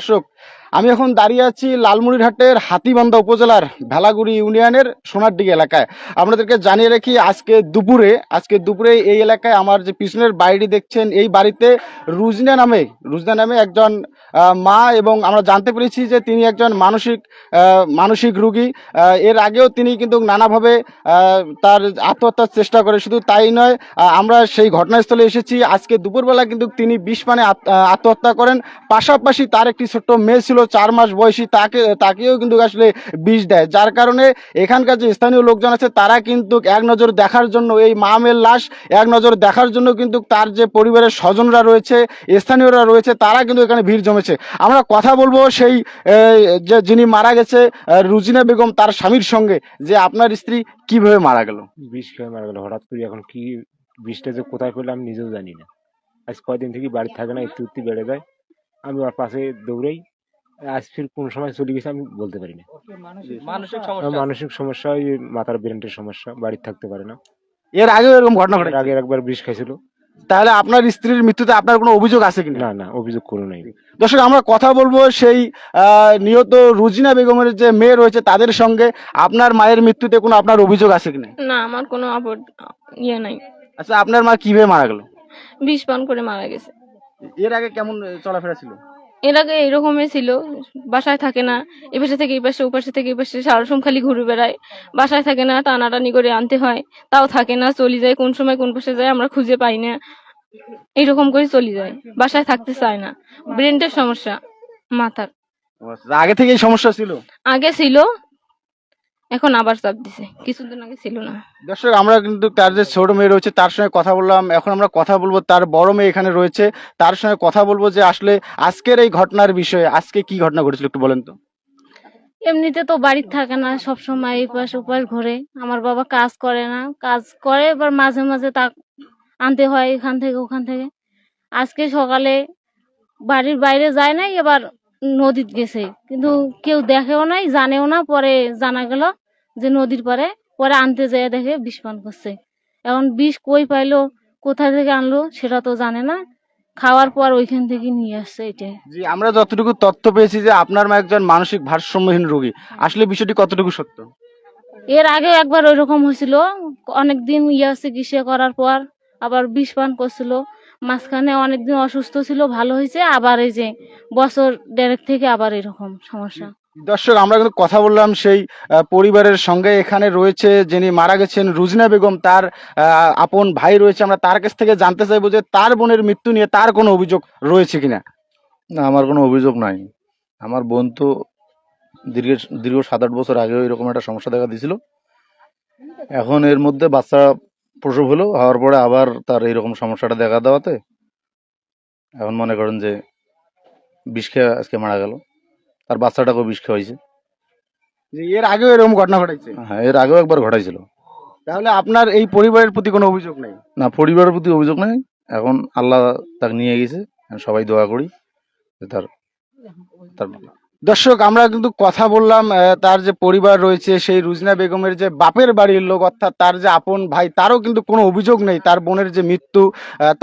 দর্শক, আমি এখন দাঁড়িয়ে আছি লালমনিরহাটের হাতীবান্ধা উপজেলার ভেলাগুড়ি ইউনিয়নের সোনারডিঘি এলাকায়। আপনাদেরকে জানিয়ে রাখি, আজকে দুপুরে এই এলাকায় আমার যে পিছনের বাড়িটি দেখছেন, এই বাড়িতে রুজনা নামে একজন মা, এবং আমরা জানতে পেরেছি যে তিনি একজন মানসিক রোগী। এর আগেও তিনি কিন্তু নানাভাবে তার আত্মহত্যার চেষ্টা করে। শুধু তাই নয়, আমরা সেই ঘটনাস্থলে এসেছি। আজকে দুপুরবেলা কিন্তু তিনি বিষ পানে আত্মহত্যা করেন। পাশাপাশি তার একটি ছোট্ট মেয়ে ছিল 4 মাস বয়সী, তাকেও কিন্তু আসলে বিষ দেয়। যার কারণে এখানকার যে স্থানীয় লোকজন আছে তারা কিন্তু এক নজর দেখার জন্য, এই মা মেয়ের লাশ এক নজর দেখার জন্য কিন্তু তার যে পরিবারের স্বজনরা রয়েছে, স্থানীয়রা রয়েছে, তারা কিন্তু এখানে ভিড় জমেছে। আমরা কথা বলবো সেই যে যিনি মারা গেছে, রুজিনা বেগম, তার স্বামীর সঙ্গে, যে আপনার স্ত্রী কিভাবে মারা গেল। বিষ খেয়ে মারা গেল হঠাৎ করে। এখন কি বিষটা যে কোথায় পেলো আমি নিজেও জানি না। আজ কয়দিন থেকে বাড়ি থাকে না, একটু একটু বেড়ে যায়। আমি ওর পাশে দৌড়াই। আজ ফির কোন সময় চলে গেছে আমি বলতে পারি না। মানসিক সমস্যা, ওই মাথার ব্রেনের সমস্যা, বাড়িতে থাকতে পারে না। এর আগেও এরকম ঘটনা এর ঘটেছে? আগে একবার বিষ খাইছিল। তাহলে আপনার স্ত্রীর মৃত্যুতে আপনার কোনো অভিযোগ আছে কিনা? না না, অভিযোগ কোনো নাই। দর্শক, আমরা কথা বলবো সেই নিহত রুজিনা বেগমের যে মেয়ে রয়েছে তাদের সঙ্গে। আপনার মায়ের মৃত্যুতে কোনো আপনার অভিযোগ আছে কিনা? না, আমার কোনো নাই। আচ্ছা, আপনার মা কিভাবে মারা গেল? বিষ পান করে মারা গেছে। এর আগে কেমন চলাফেরা ছিল? এর আগে এরকমই ছিল, বাসায় থাকে না, এ পাশে থেকে এই পাশে, ও পাশে থেকে এই পাশে, সারাক্ষণ খালি ঘুরে বেড়ায়। বাসায় থাকে না, টানাটানি করে আনতে হয়, তাও থাকে না, চলে যায়। কোন সময় কোন পাশে যায় আমরা খুঁজে পাই না, এইরকম করে চলে যায়। বাসায় থাকতে চায় না, ব্রেনের সমস্যা, মাথার। আগে থেকে এই সমস্যা ছিল? আগে ছিল, এখন আবার চাপ দিছে, কিছুদিন আগে ছিল না। দর্শক, আমরা কিন্তু তার যে ছোট মেয়ে রয়েছে তার সঙ্গে কথা বললাম। এখন আমরা কথা বলবো তার বড় মেয়ে এখানে রয়েছে, তার সঙ্গে কথা বলবো যে আসলে আজকের এই ঘটনার বিষয়ে, আজকে কি ঘটনা ঘটেছিল একটু বলেন তো। এমনিতে তো বাড়িতে থাকে না, সব সময় এই পাশ ওপাশ ঘোরে। আমার বাবা কাজ করে না, কাজ করে এবার মাঝে মাঝে তা আনতে হয় এখান থেকে ওখান থেকে। আজকে সকালে বাড়ির বাইরে যায় নাই, এবার নদীত গেছে, কিন্তু কেউ দেখেও নাই, জানেও না। পরে জানা গেল যে নদীর পারে, পরে আনতে যেয়ে দেখে বিষ পান করছে। এখন বিষ কই পাইলো, কোথা থেকে আনলো সেটা তো জানে না। খাওয়ার পর ওইখান থেকে নিয়ে আসছে এটাই। জি, আমরা যতটুকু তথ্য পেয়েছি যে আপনার মা একজন মানসিক ভারসাম্যহীন রোগী। আসলে বিষয়টি কতটুকু সত্য? এর আগে একবার ওইরকম হয়েছিল, অনেকদিন চিকিৎসা করার পর আবার বিষ পান করছিল। মাঝখানে অনেকদিন অসুস্থ ছিল, ভালো হয়েছে, আবার এই যে বছর দেড়েক থেকে আবার এরকম সমস্যা। দর্শক, আমরা কিন্তু কথা বললাম সেই পরিবারের সঙ্গে। এখানে রয়েছে যিনি মারা গেছেন রুজিনা বেগম, তার আপন ভাই রয়েছে। আমরা তার কাছ থেকে জানতে চাইবো যে তার বোনের মৃত্যু নিয়ে তার কোনো অভিযোগ রয়েছে কিনা। না, আমার কোনো অভিযোগ নাই। আমার বোন তো দীর্ঘ দীর্ঘ 7-8 বছর আগেও এরকম একটা সমস্যা দেখা দিয়েছিল। এখন এর মধ্যে বাচ্চা প্রসব হওয়ার পরে আবার তার এইরকম সমস্যাটা দেখা দেওয়াতে এখন মনে করেন যে বিষ খেয়ে আজকে মারা গেল। তার বাচ্চাটাকেও বিষ খাওয়াইছে। যে এর আগেও এরকম ঘটনা ঘটেছে? হ্যাঁ, এর আগেও একবার ঘটাইছিল। তাহলে আপনার এই পরিবারের প্রতি কোনো অভিযোগ নেই? না, পরিবারের প্রতি অভিযোগ নেই। এখন আল্লাহ তাকে নিয়ে গেছে, এখন সবাই দোয়া করি যে তার তার দর্শক, আমরা কিন্তু কথা বললাম তার যে পরিবার রয়েছে, সেই রুজিনা বেগমের যে বাপের বাড়ির লোক, অর্থাৎ তার যে আপন ভাই, তারও কিন্তু কোনো অভিযোগ নেই। তার বোনের যে মৃত্যু,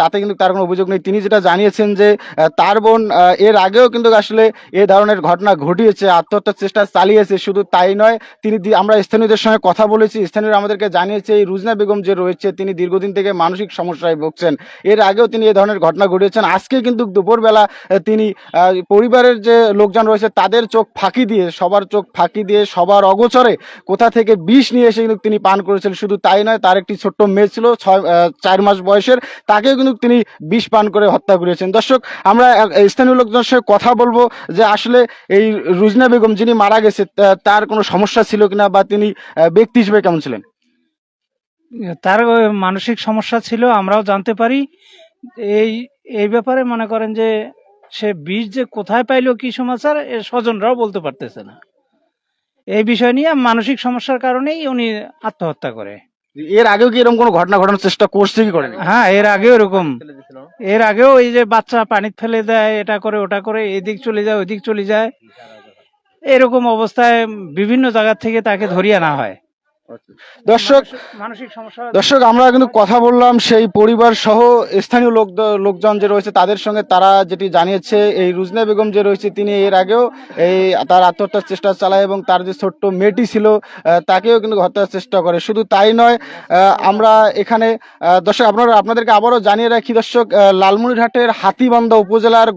তাতে কিন্তু তার কোনো অভিযোগ নেই। তিনি যেটা জানিয়েছেন যে তার বোন এর আগেও কিন্তু আসলে এ ধরনের ঘটনা ঘটিয়েছে, আত্মহত্যার চেষ্টা চালিয়েছে। শুধু তাই নয়, আমরা স্থানীয়দের সঙ্গে কথা বলেছি, স্থানীয়রা আমাদেরকে জানিয়েছে এই রুজিনা বেগম যে রয়েছে তিনি দীর্ঘদিন থেকে মানসিক সমস্যায় ভুগছেন। এর আগেও তিনি এ ধরনের ঘটনা ঘটিয়েছেন। আজকে কিন্তু দুপুরবেলা তিনি পরিবারের যে লোকজন রয়েছে তাদের চোখ ফাঁকি দিয়ে, সবার চোখ ফাঁকি দিয়ে, সবার অগোচরে কোথা থেকে বিষ নিয়ে এসে কিন্তু তিনি পান করেছেন। শুধু তাই নয়, তার একটি ছোট্ট মেয়ে ছিল 4 মাস বয়সের, তাকেও কিন্তু তিনি বিষ পান করে হত্যা করেছেন। দর্শক, আমরা স্থানীয় লোকজনের সঙ্গে কথা বলবো যে আসলে এই রুজিনা বেগম যিনি মারা গেছে তার কোনো সমস্যা ছিল কিনা, বা তিনি ব্যক্তি হিসেবে কেমন ছিলেন। তার মানসিক সমস্যা ছিল, আমরাও জানতে পারি। এই এই ব্যাপারে মনে করেন যে সে বিষ যে কোথায় পাইলো, কি সমাচার, এর স্বজনরাও বলতে পারতেছে না। এই বিষয় নিয়ে মানসিক সমস্যার কারণেই উনি আত্মহত্যা করে। এর আগেও কি এরকম কোনো ঘটনা ঘটানোর চেষ্টা করছে কি করেনি? হ্যাঁ, এর আগেও এরকম, এর আগেও এই যে বাচ্চা পানিতে ফেলে দেয়, এটা করে ওটা করে, এদিক চলে যায় ওইদিক চলে যায়, এরকম অবস্থায় বিভিন্ন জায়গা থেকে তাকে ধরিয়ে আনা হয়। দর্শক মানসিক সমস্যা। দর্শক আমরা কিন্তু কথা বললাম সেই পরিবার সহ স্থানীয় লোকজন যে রয়েছে তাদের সঙ্গে। তারা যেটি জানিয়েছে, এই রুজনা বেগম যে রয়েছে তিনি এর আগেও এই তার আত্মহত্যার চেষ্টা চালায় এবং তার যে ছোট্ট মেয়েটি ছিল তাকেও কিন্তু হত্যার চেষ্টা করে। শুধু তাই নয়, আমরা এখানে দর্শক আপনাদেরকে আবারও জানিয়ে রাখি দর্শক, লালমনিরহাটের হাতীবান্ধা উপজেলার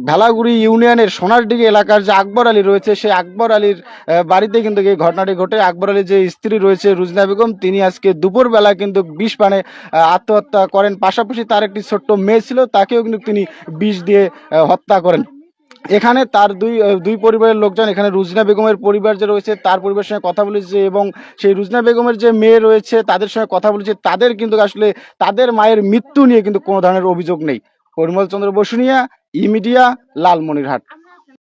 ভেলাগুড়ি ইউনিয়নের সোনারডিঘি এলাকার যে আকবর আলী রয়েছে, সেই আকবর আলীর বাড়িতে কিন্তু এই ঘটনাটি ঘটে। আকবর আলীর যে স্ত্রী রয়েছে রুজনা বেগম, তিনি আজকে দুপুরবেলা কিন্তু বিষ পানে আত্মহত্যা করেন। পাশাপাশি তার একটি ছোট্ট মেয়ে ছিল, তাকেও কিন্তু তিনি বিষ দিয়ে হত্যা করেন। এখানে তার দুই পরিবারের লোকজন, এখানে রুজনা বেগমের পরিবার যে রয়েছে তার পরিবারের সঙ্গে কথা বলেছে এবং সেই রুজনা বেগমের যে মেয়ে রয়েছে তাদের সঙ্গে কথা বলেছে। তাদের কিন্তু আসলে তাদের মায়ের মৃত্যু নিয়ে কিন্তু কোনো ধরনের অভিযোগ নেই। পরিমল চন্দ্র বসুনিয়া, ই মিডিয়া, লালমনিরহাট।